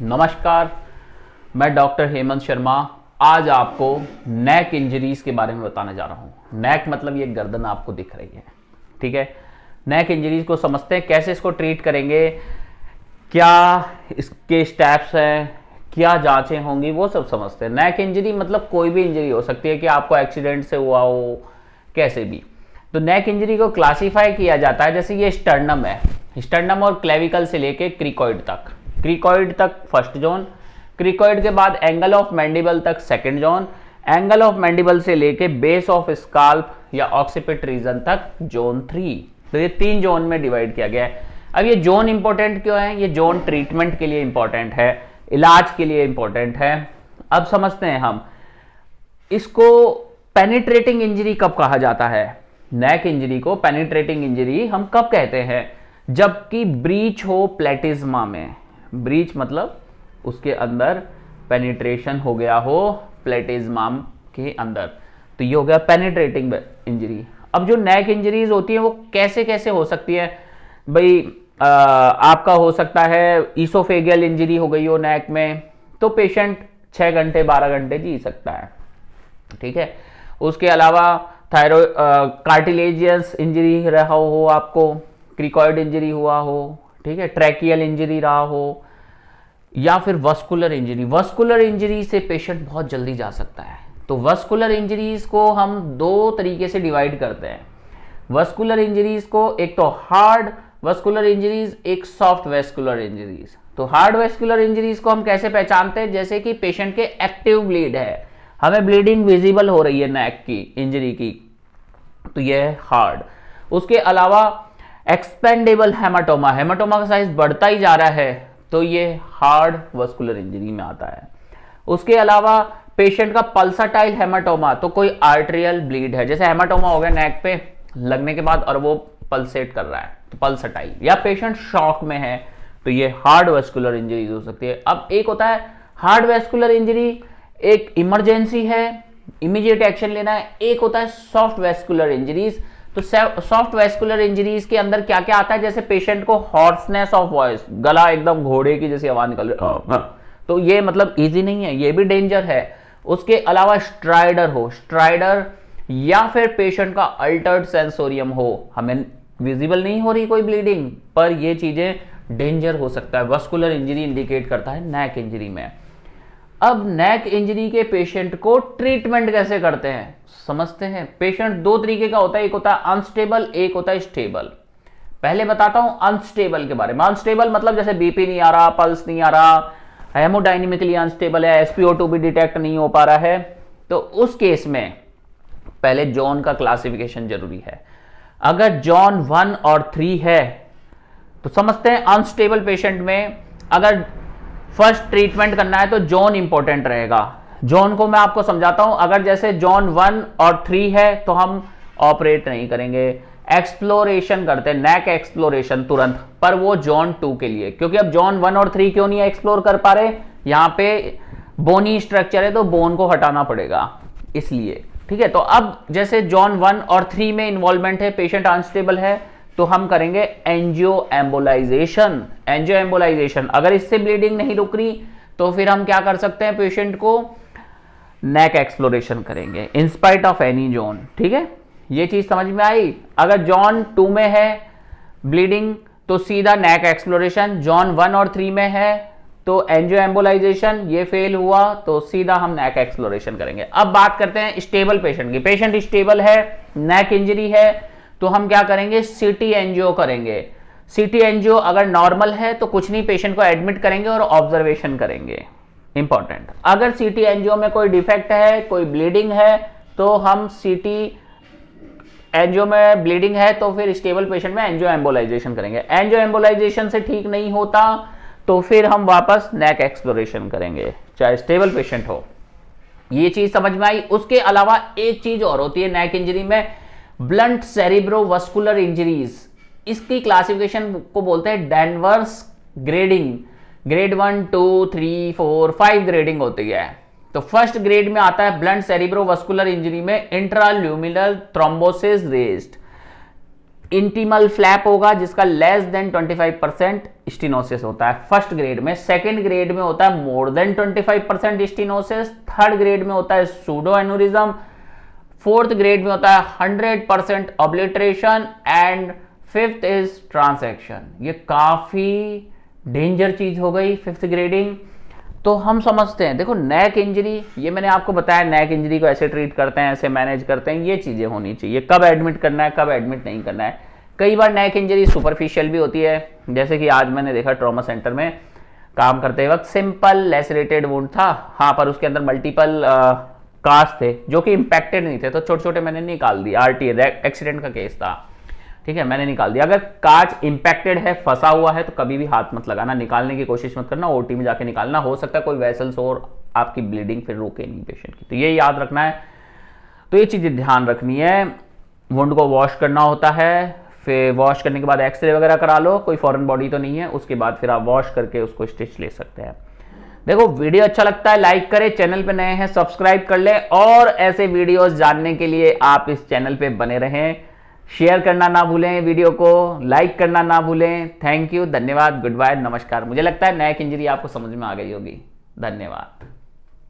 नमस्कार, मैं डॉक्टर हेमंत शर्मा आज आपको नेक इंजरीज के बारे में बताने जा रहा हूँ। नेक मतलब ये गर्दन आपको दिख रही है, ठीक है। नेक इंजरीज को समझते हैं, कैसे इसको ट्रीट करेंगे, क्या इसके स्टेप्स हैं, क्या जांचें होंगी, वो सब समझते हैं। नेक इंजरी मतलब कोई भी इंजरी हो सकती है कि आपको एक्सीडेंट से हुआ हो, कैसे भी। तो नेक इंजरी को क्लासिफाई किया जाता है, जैसे ये स्टर्नम है, स्टर्नम और क्लेविकल से लेके क्रिकॉइड तक। क्रिकॉइड तक फर्स्ट जोन, क्रिकॉइड के बाद एंगल ऑफ मैंडिबल तक second zone, angle of mandible से लेके बेस ऑफ स्काल्प या ऑक्सीपिट रीजन तक जोन 3। तो ये 3 जोन में डिवाइड किया गया है। अब ये जोन इंपॉर्टेंट क्यों है? ये जोन ट्रीटमेंट के लिए इंपॉर्टेंट है, इलाज के लिए इंपॉर्टेंट है। अब समझते हैं हम इसको। पेनिट्रेटिंग इंजरी कब कहा जाता है? नेक इंजरी को पेनिट्रेटिंग इंजरी हम कब कहते हैं? जबकि ब्रीच हो प्लेटिज्मा में। ब्रीच मतलब उसके अंदर पेनिट्रेशन हो गया हो प्लेटिज्मा के अंदर, तो ये हो गया पेनिट्रेटिंग इंजरी। अब जो नेक इंजरीज होती है वो कैसे कैसे हो सकती है भाई? आपका हो सकता है ईसोफेगियल इंजरी हो गई हो नेक में, तो पेशेंट 6 घंटे 12 घंटे जी सकता है, ठीक है। उसके अलावा थायराइड कार्टिलेजियस इंजरी रहा हो आपको, क्रिकॉइड इंजरी हुआ हो, ठीक है, ट्रैकियल इंजरी रहा हो, या फिर वस्कुलर इंजरी। वस्कुलर इंजरी से पेशेंट बहुत जल्दी जा सकता है। तो वस्कुलर इंजरीज को हम 2 तरीके से डिवाइड करते हैं। वस्कुलर इंजरीज को एक तो हार्ड वस्कुलर इंजरीज, एक सॉफ्ट वस्कुलर इंजरीज। तो हार्ड वस्कुलर इंजरीज को हम कैसे पहचानते हैं? जैसे कि पेशेंट के एक्टिव ब्लीड है, हमें ब्लीडिंग विजिबल हो रही है नेक की इंजरी की, तो यह है हार्ड। उसके अलावा एक्सपेंडेबल हेमाटोमा, हेमाटोमा का साइज बढ़ता ही जा रहा है, तो ये हार्ड वस्कुलर इंजरी में आता है। उसके अलावा पेशेंट का पल्साटाइल हेमाटोमा, तो कोई आर्टेरियल ब्लीड है, जैसे हेमाटोमा हो गया नेक पे लगने के बाद और वो पल्सेट कर रहा है, तो पल्साटाइल। या पेशेंट शॉक में है, तो ये हार्ड वस्कुलर इंजरी हो सकती है। अब एक होता है हार्ड वस्कुलर इंजरी, एक इमरजेंसी है, इमीडिएट एक्शन लेना है। एक होता है सॉफ्ट वस्कुलर इंजरीज। तो सॉफ्ट वस्कुलर इंजरीज के अंदर क्या क्या आता है? जैसे पेशेंट को हॉर्सनेस ऑफ वॉइस, गला एकदम घोड़े की जैसी आवाज निकल रही, तो ये मतलब इजी नहीं है, ये भी डेंजर है। उसके अलावा स्ट्राइडर हो, स्ट्राइडर, या फिर पेशेंट का अल्टर्ड सेंसोरियम हो, हमें विजिबल नहीं हो रही कोई ब्लीडिंग, पर ये चीजें डेंजर हो सकता है। वस्कुलर इंजरी इंडिकेट करता है नेक इंजरी में। अब नेक इंजरी के पेशेंट को ट्रीटमेंट कैसे करते हैं समझते हैं। पेशेंट 2 तरीके का होता है, एक होता है अनस्टेबल, एक होता है स्टेबल। पहले बताता हूं अनस्टेबल के बारे में। अनस्टेबल मतलब जैसे बीपी नहीं आ रहा, पल्स नहीं आ रहा, हेमोडायनेमिकली अनस्टेबल है, एसपीओ2 भी डिटेक्ट नहीं हो पा रहा है, तो उस केस में पहले जोन का क्लासिफिकेशन जरूरी है। अगर जोन 1 और 3 है तो समझते हैं अनस्टेबल पेशेंट में अगर फर्स्ट ट्रीटमेंट करना है तो जोन इंपॉर्टेंट रहेगा। जोन को मैं आपको समझाता हूं। अगर जैसे जोन 1 और 3 है तो हम ऑपरेट नहीं करेंगे, एक्सप्लोरेशन करते हैं, नेक एक्सप्लोरेशन तुरंत, पर वो जोन 2 के लिए। क्योंकि अब जोन 1 और 3 क्यों नहीं एक्सप्लोर कर पा रहे? यहां पे बोनी स्ट्रक्चर है तो बोन को हटाना पड़ेगा, इसलिए, ठीक है। तो अब जैसे जोन 1 और 3 में इन्वॉल्वमेंट है, पेशेंट अनस्टेबल है, तो हम करेंगे एंजियो एम्बोलाइजेशन। एंजियो एम्बोलाइजेशन, अगर इससे ब्लीडिंग नहीं रुक रही तो फिर हम क्या कर सकते हैं? पेशेंट को नेक एक्सप्लोरेशन करेंगे इंस्पाइट ऑफ एनी जोन, ठीक है। ये चीज समझ में आई? अगर जोन 2 में है ब्लीडिंग तो सीधा नेक एक्सप्लोरेशन, जोन 1 और 3 में है तो एंजियो एम्बोलाइजेशन, ये फेल हुआ तो सीधा हम नेक एक्सप्लोरेशन करेंगे। अब बात करते हैं स्टेबल पेशेंट की। पेशेंट स्टेबल है, नेक इंजरी है, तो हम क्या करेंगे? सीटी एंजियो करेंगे। सीटी एंजियो अगर नॉर्मल है तो कुछ नहीं, पेशेंट को एडमिट करेंगे और ऑब्जर्वेशन करेंगे, इंपॉर्टेंट। अगर सीटी एंजियो में कोई डिफेक्ट है, कोई ब्लीडिंग है, तो हम सीटी एंजियो में ब्लीडिंग है तो फिर स्टेबल पेशेंट में एंजियो एम्बोलाइजेशन करेंगे। एंजियो एम्बोलाइजेशन से ठीक नहीं होता तो फिर हम वापस नेक एक्सप्लोरेशन करेंगे, चाहे स्टेबल पेशेंट हो। ये चीज समझ में आई? उसके अलावा एक चीज और होती है नेक इंजरी में, ब्लंट सेरिब्रोवस्कुलर इंजरीज। इसकी क्लासिफिकेशन को बोलते हैं डैनवर्स ग्रेडिंग। ग्रेड 1, 2, 3, 4, 5 ग्रेडिंग होती है। तो फर्स्ट ग्रेड में आता है ब्लंट सेरिब्रोवस्कुलर इंजरी में intraluminal thrombosis raised. Intimal flap होगा जिसका लेस देन 25% स्टेनोसिस होता है फर्स्ट ग्रेड में। सेकंड ग्रेड में होता है more than 25% stenosis. Third grade में होता है सूडो एनुरिज्म। फोर्थ ग्रेड में होता है 100% obliteration and fifth is transaction. ये काफी डेंजर चीज हो गई फिफ्थ ग्रेडिंग। तो हम समझते हैं, देखो नेक इंजरी, ये मैंने आपको बताया नेक इंजरी को ऐसे ट्रीट करते हैं, ऐसे मैनेज करते हैं, ये चीजें होनी चाहिए, कब एडमिट करना है, कब एडमिट नहीं करना है। कई बार नेक इंजरी सुपरफिशियल भी होती है, जैसे कि आज मैंने देखा ट्रॉमा सेंटर में काम करते वक्त सिंपल लेसरेटेड वुंड था, हाँ, पर उसके अंदर मल्टीपल कास्ट थे जो कि इंपैक्टेड नहीं थे, तो छोटे छोटे मैंने निकाल दिया। आरटीए एक्सीडेंट का केस था, ठीक है, मैंने निकाल दिया। अगर कांच इंपैक्टेड है, फंसा हुआ है, तो कभी भी हाथ मत लगाना, निकालने की कोशिश मत करना, ओटी में जाके निकालना। हो सकता है कोई वेसल्स और आपकी ब्लीडिंग फिर रोके नहीं पेशेंट की, तो ये याद रखना है। तो ये चीजें ध्यान रखनी है। वुंड को वॉश करना होता है, फिर वॉश करने के बाद एक्सरे वगैरह करा लो, कोई फॉरेन बॉडी तो नहीं है, उसके बाद फिर आप वॉश करके उसको स्टिच ले सकते हैं। देखो वीडियो अच्छा लगता है लाइक करें, चैनल पे नए हैं सब्सक्राइब कर ले, और ऐसे वीडियोस जानने के लिए आप इस चैनल पे बने रहें। शेयर करना ना भूलें, वीडियो को लाइक करना ना भूलें। थैंक यू, धन्यवाद, गुड बाय, नमस्कार। मुझे लगता है नेक इंजरी आपको समझ में आ गई होगी। धन्यवाद।